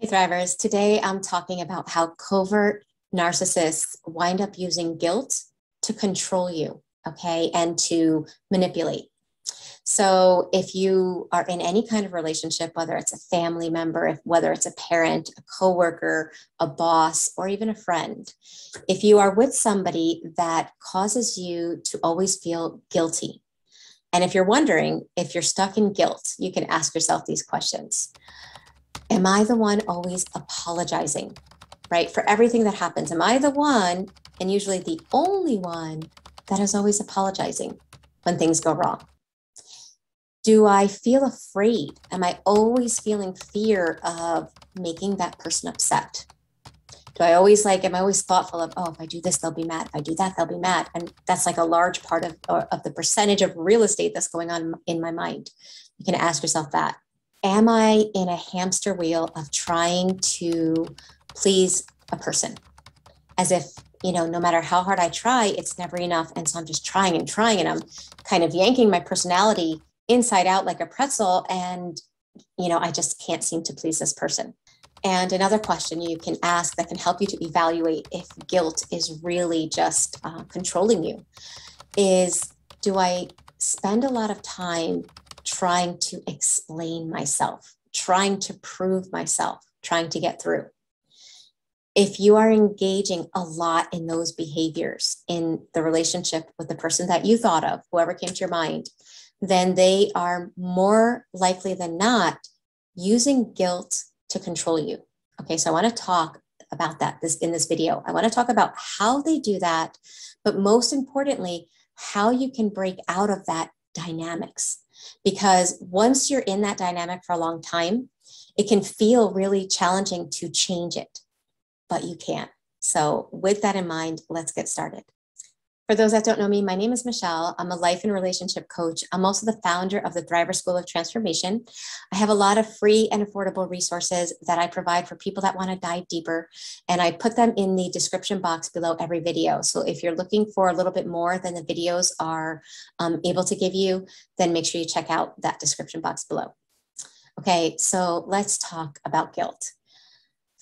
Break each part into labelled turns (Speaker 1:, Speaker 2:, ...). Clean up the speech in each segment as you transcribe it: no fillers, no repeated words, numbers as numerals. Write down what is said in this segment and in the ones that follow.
Speaker 1: Hey Thrivers, today I'm talking about how covert narcissists wind up using guilt to control you, okay, and to manipulate. So if you are in any kind of relationship, whether it's a family member, whether it's a parent, a coworker, a boss, or even a friend, if you are with somebody that causes you to always feel guilty, and if you're wondering if you're stuck in guilt, you can ask yourself these questions. Am I the one always apologizing, right? For everything that happens? Am I the one, and usually the only one, that is always apologizing when things go wrong? Do I feel afraid? Am I always feeling fear of making that person upset? Am I always thoughtful of, oh, if I do this, they'll be mad. If I do that, they'll be mad. And that's like a large part of the percentage of real estate that's going on in my mind. You can ask yourself that. Am I in a hamster wheel of trying to please a person? As if, no matter how hard I try, it's never enough. And so I'm just trying and trying, and I'm kind of yanking my personality inside out like a pretzel. And, I just can't seem to please this person. And another question you can ask that can help you to evaluate if guilt is really just controlling you is, do I spend a lot of time trying to explain myself, trying to prove myself, trying to get through? If you are engaging a lot in those behaviors in the relationship with the person that you thought of, whoever came to your mind, then they are more likely than not using guilt to control you. Okay, so I want to talk about that in this video. I want to talk about how they do that, but most importantly, how you can break out of that dynamics. Because once you're in that dynamic for a long time, it can feel really challenging to change it, but you can't. So with that in mind, let's get started. For those that don't know me, my name is Michele. I'm a life and relationship coach. I'm also the founder of the Thriver School of Transformation. I have a lot of free and affordable resources that I provide for people that want to dive deeper, and I put them in the description box below every video. So if you're looking for a little bit more than the videos are able to give you, then make sure you check out that description box below. Okay, so let's talk about guilt.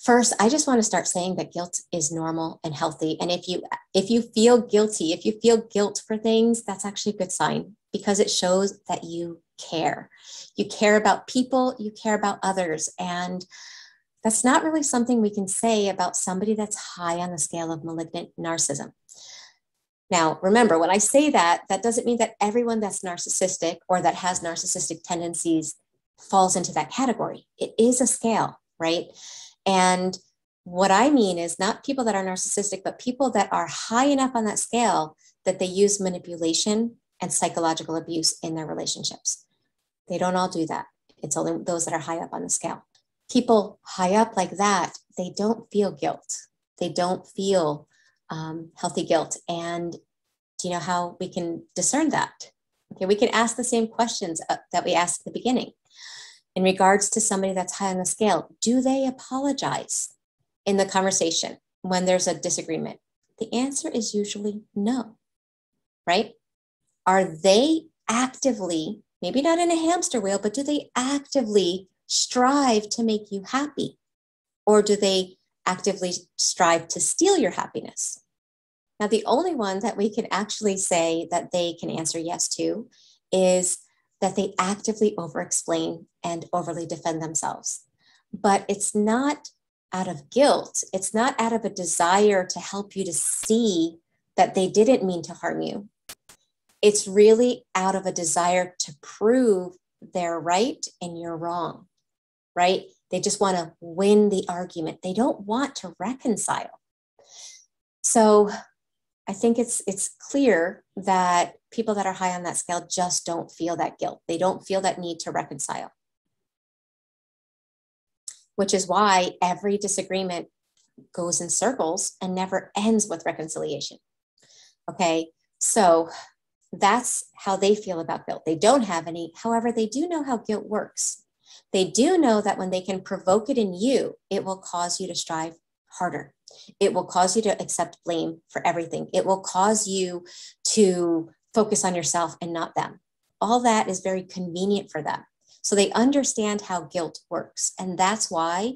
Speaker 1: First, I just want to start saying that guilt is normal and healthy. And if you feel guilty, if you feel guilt for things, that's actually a good sign, because it shows that you care. You care about people, you care about others. And that's not really something we can say about somebody that's high on the scale of malignant narcissism. Now, remember, when I say that, that doesn't mean that everyone that's narcissistic or that has narcissistic tendencies falls into that category. It is a scale, right? And what I mean is not people that are narcissistic, but people that are high enough on that scale that they use manipulation and psychological abuse in their relationships. They don't all do that. It's only those that are high up on the scale. People high up like that, they don't feel guilt. They don't feel healthy guilt. And do you know how we can discern that? Okay, we can ask the same questions that we asked at the beginning. In regards to somebody that's high on the scale, do they apologize in the conversation when there's a disagreement? The answer is usually no, right? Are they actively, maybe not in a hamster wheel, but do they actively strive to make you happy? Or do they actively strive to steal your happiness? Now, the only one that we can actually say that they can answer yes to is that they actively over-explain and overly defend themselves. But it's not out of guilt. It's not out of a desire to help you to see that they didn't mean to harm you. It's really out of a desire to prove they're right and you're wrong, right? They just want to win the argument. They don't want to reconcile. So I think it's clear that people that are high on that scale just don't feel that guilt. They don't feel that need to reconcile, which is why every disagreement goes in circles and never ends with reconciliation. Okay, so that's how they feel about guilt. They don't have any. However, they do know how guilt works. They do know that when they can provoke it in you, it will cause you to strive harder. It will cause you to accept blame for everything. It will cause you to focus on yourself and not them. All that is very convenient for them. So they understand how guilt works. And that's why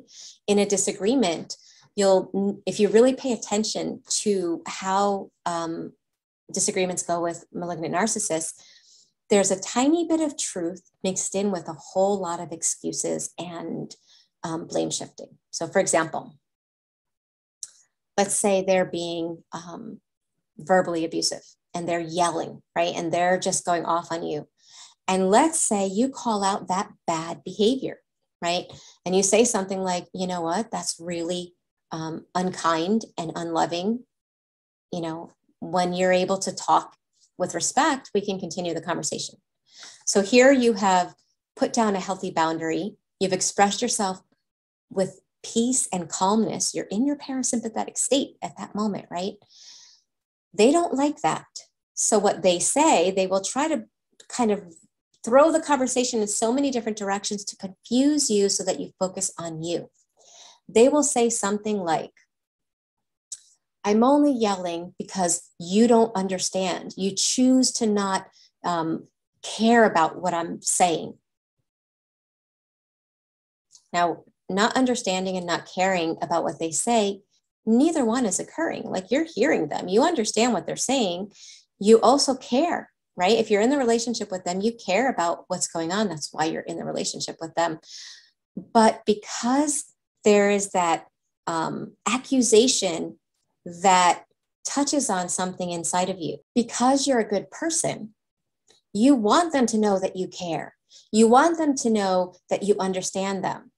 Speaker 1: in a disagreement, if you really pay attention to how disagreements go with malignant narcissists, there's a tiny bit of truth mixed in with a whole lot of excuses and blame shifting. So for example, let's say they're being verbally abusive and they're yelling, right? And they're just going off on you. And let's say you call out that bad behavior, right? And you say something like, you know what, that's really unkind and unloving. You know, when you're able to talk with respect, we can continue the conversation. So here you have put down a healthy boundary. You've expressed yourself with peace and calmness. You're in your parasympathetic state at that moment, right? They don't like that. So what they say, they will try to kind of throw the conversation in so many different directions to confuse you so that you focus on you. They will say something like, I'm only yelling because you don't understand. You choose to not care about what I'm saying. Now, not understanding and not caring about what they say, neither one is occurring. Like, you're hearing them. You understand what they're saying. You also care, right? If you're in the relationship with them, you care about what's going on. That's why you're in the relationship with them. But because there is that accusation that touches on something inside of you, because you're a good person, you want them to know that you care. You want them to know that you understand them.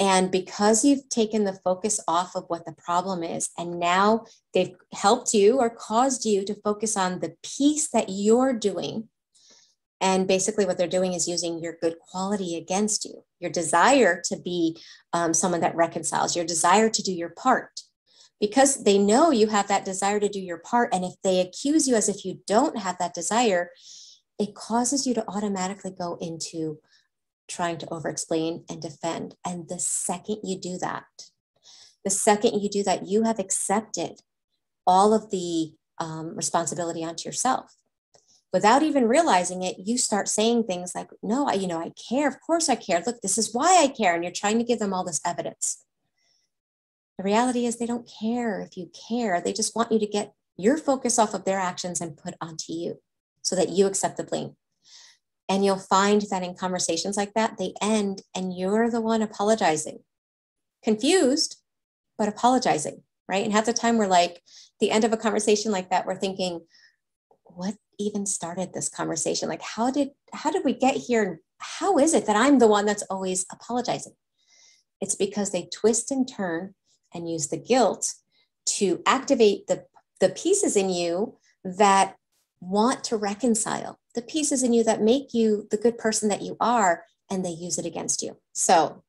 Speaker 1: And because you've taken the focus off of what the problem is, and now they've helped you or caused you to focus on the piece that you're doing. And basically what they're doing is using your good quality against you, your desire to be someone that reconciles, your desire to do your part. Because they know you have that desire to do your part. And if they accuse you as if you don't have that desire, it causes you to automatically go into trying to over-explain and defend. And the second you do that, you have accepted all of the responsibility onto yourself. Without even realizing it, you start saying things like, no, I care. Of course I care. Look, this is why I care. And you're trying to give them all this evidence. The reality is they don't care if you care. They just want you to get your focus off of their actions and put onto you so that you accept the blame. And you'll find that in conversations like that, they end and you're the one apologizing. Confused, but apologizing, right? And half the time we're like, the end of a conversation like that, we're thinking, what even started this conversation? Like, how did we get here? And how is it that I'm the one that's always apologizing? It's because they twist and turn and use the guilt to activate the pieces in you that want to reconcile, the pieces in you that make you the good person that you are, and they use it against you. So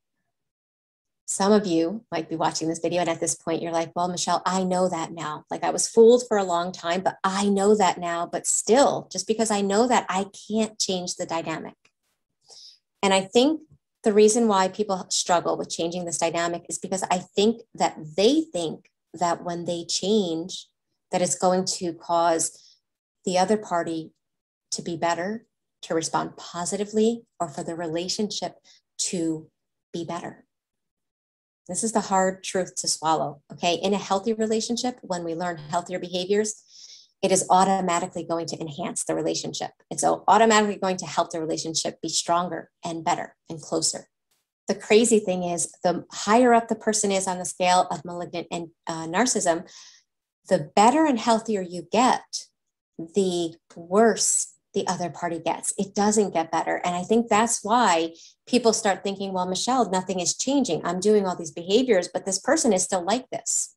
Speaker 1: some of you might be watching this video, and at this point you're like, well, Michele, I know that now. Like, I was fooled for a long time, but I know that now. But still, just because I know that, I can't change the dynamic. And I think the reason why people struggle with changing this dynamic is because I think that they think that when they change, that it's going to cause the other party to be better, to respond positively, or for the relationship to be better. This is the hard truth to swallow, okay? In a healthy relationship, when we learn healthier behaviors, it is automatically going to enhance the relationship. It's automatically going to help the relationship be stronger and better and closer. The crazy thing is, the higher up the person is on the scale of malignant and narcissism, the better and healthier you get, the worse the other party gets. It doesn't get better. And I think that's why people start thinking, well, Michele, nothing is changing. I'm doing all these behaviors, but this person is still like this.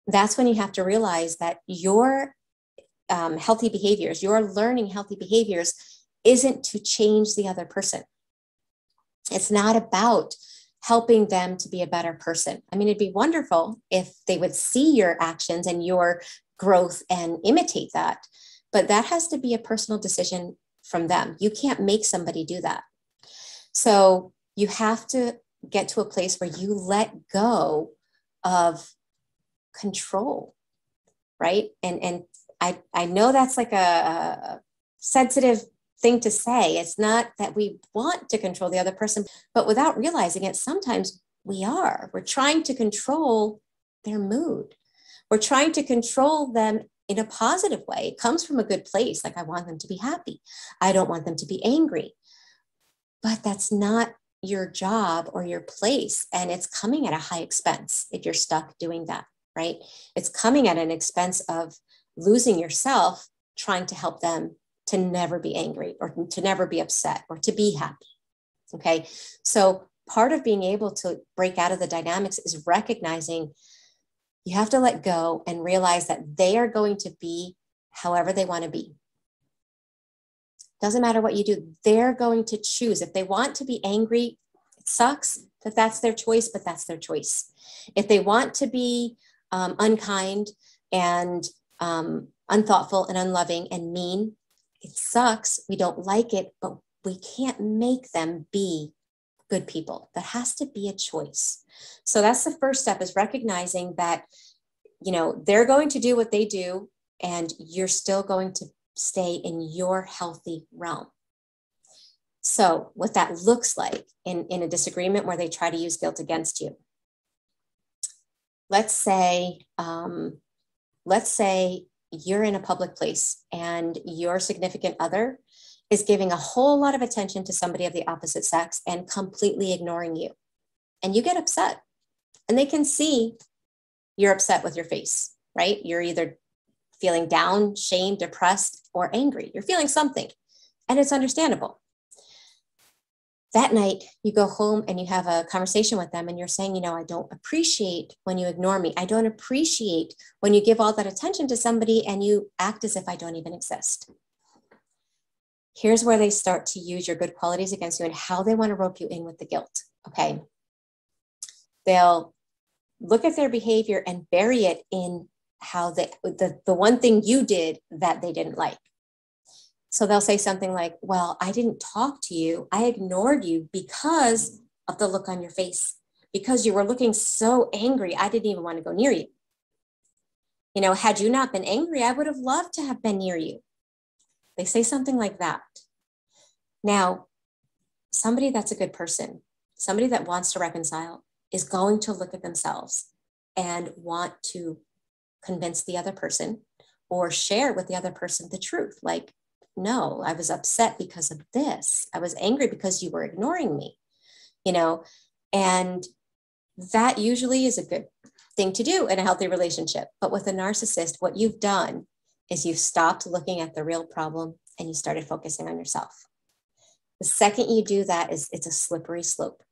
Speaker 1: That's when you have to realize that your healthy behaviors, your learning healthy behaviors, isn't to change the other person. It's not about helping them to be a better person. I mean, it'd be wonderful if they would see your actions and your growth and imitate that, but that has to be a personal decision from them. You can't make somebody do that. So you have to get to a place where you let go of control, right? And I know that's like a sensitive thing to say. It's not that we want to control the other person, but without realizing it, sometimes we are. We're trying to control their mood. We're trying to control them in a positive way. It comes from a good place. Like, I want them to be happy. I don't want them to be angry. But that's not your job or your place. And it's coming at a high expense if you're stuck doing that, right? It's coming at an expense of losing yourself trying to help them to never be angry or to never be upset or to be happy. Okay. So part of being able to break out of the dynamics is recognizing you have to let go and realize that they are going to be however they want to be. Doesn't matter what you do, they're going to choose. If they want to be angry, it sucks that that's their choice, but that's their choice. If they want to be unkind and unthoughtful and unloving and mean, it sucks. We don't like it, but we can't make them be good people. That has to be a choice. So that's the first step, is recognizing that, they're going to do what they do, and you're still going to stay in your healthy realm. So what that looks like in a disagreement where they try to use guilt against you. Let's say you're in a public place and your significant other is giving a whole lot of attention to somebody of the opposite sex and completely ignoring you. And you get upset, and they can see you're upset with your face, right? You're either feeling down, shamed, depressed, or angry. You're feeling something, and it's understandable. That night, you go home and you have a conversation with them, and you're saying, I don't appreciate when you ignore me. I don't appreciate when you give all that attention to somebody and you act as if I don't even exist. Here's where they start to use your good qualities against you and how they want to rope you in with the guilt, okay? They'll look at their behavior and bury it in how the one thing you did that they didn't like. So they'll say something like, well, I didn't talk to you. I ignored you because of the look on your face, because you were looking so angry. I didn't even want to go near you. Had you not been angry, I would have loved to have been near you. They say something like that. Now, somebody that's a good person, somebody that wants to reconcile, is going to look at themselves and want to convince the other person or share with the other person the truth. Like, no, I was upset because of this. I was angry because you were ignoring me, and that usually is a good thing to do in a healthy relationship. But with a narcissist, what you've done is you've stopped looking at the real problem and you started focusing on yourself. The second you do that, it's a slippery slope.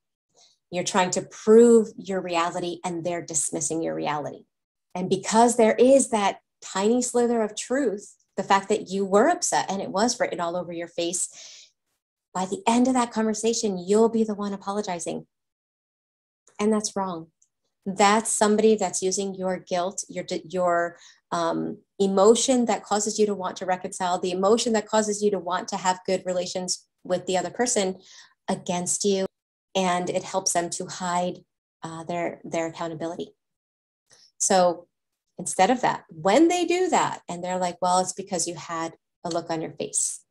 Speaker 1: You're trying to prove your reality and they're dismissing your reality. And because there is that tiny slither of truth, the fact that you were upset and it was written all over your face, by the end of that conversation, you'll be the one apologizing. And that's wrong. That's somebody that's using your guilt, your emotion that causes you to want to reconcile, the emotion that causes you to want to have good relations with the other person against you. And it helps them to hide their accountability. So instead of that, when they do that and they're like, well, it's because you had a look on your face,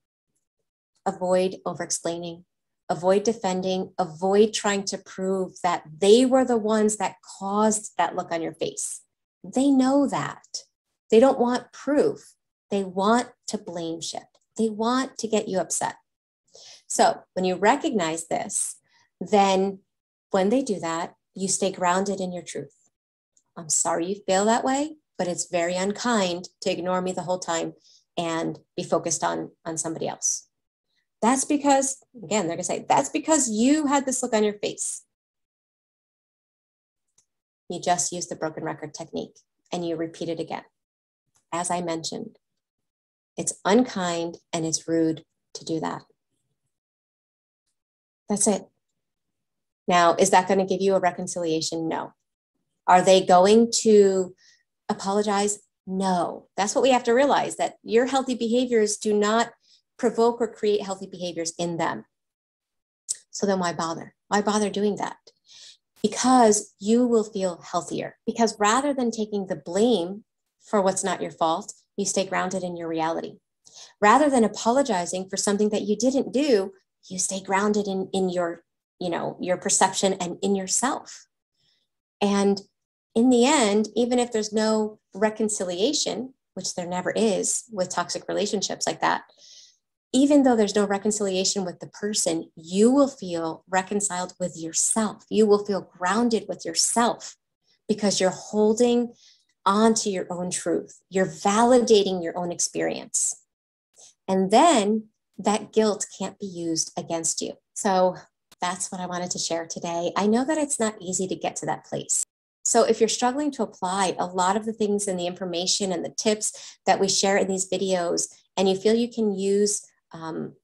Speaker 1: avoid over-explaining, avoid defending, avoid trying to prove that they were the ones that caused that look on your face. They know that. They don't want proof. They want to blame shift. They want to get you upset. So when you recognize this, then when they do that, you stay grounded in your truth. I'm sorry you feel that way, but it's very unkind to ignore me the whole time and be focused on somebody else. That's because, again, they're going to say, that's because you had this look on your face. You just use the broken record technique and you repeat it again. As I mentioned, it's unkind and it's rude to do that. That's it. Now, is that going to give you a reconciliation? No. Are they going to apologize? No. That's what we have to realize, that your healthy behaviors do not provoke or create healthy behaviors in them. So then why bother? Why bother doing that? Because you will feel healthier. Because rather than taking the blame for what's not your fault, you stay grounded in your reality. Rather than apologizing for something that you didn't do, you stay grounded in your, your perception and in yourself. And in the end, even if there's no reconciliation, which there never is with toxic relationships like that, even though there's no reconciliation with the person, you will feel reconciled with yourself. You will feel grounded with yourself because you're holding on to your own truth. You're validating your own experience. And then that guilt can't be used against you. So that's what I wanted to share today. I know that it's not easy to get to that place. So if you're struggling to apply a lot of the things and the information and the tips that we share in these videos, and you feel you can use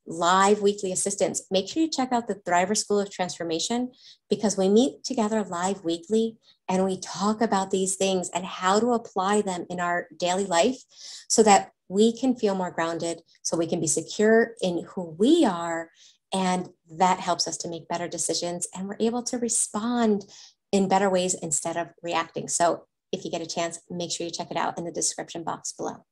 Speaker 1: live weekly assistance, make sure you check out the Thriver School of Transformation, because we meet together live weekly and we talk about these things and how to apply them in our daily life so that we can feel more grounded, so we can be secure in who we are. And that helps us to make better decisions, and we're able to respond in better ways instead of reacting. So if you get a chance, make sure you check it out in the description box below.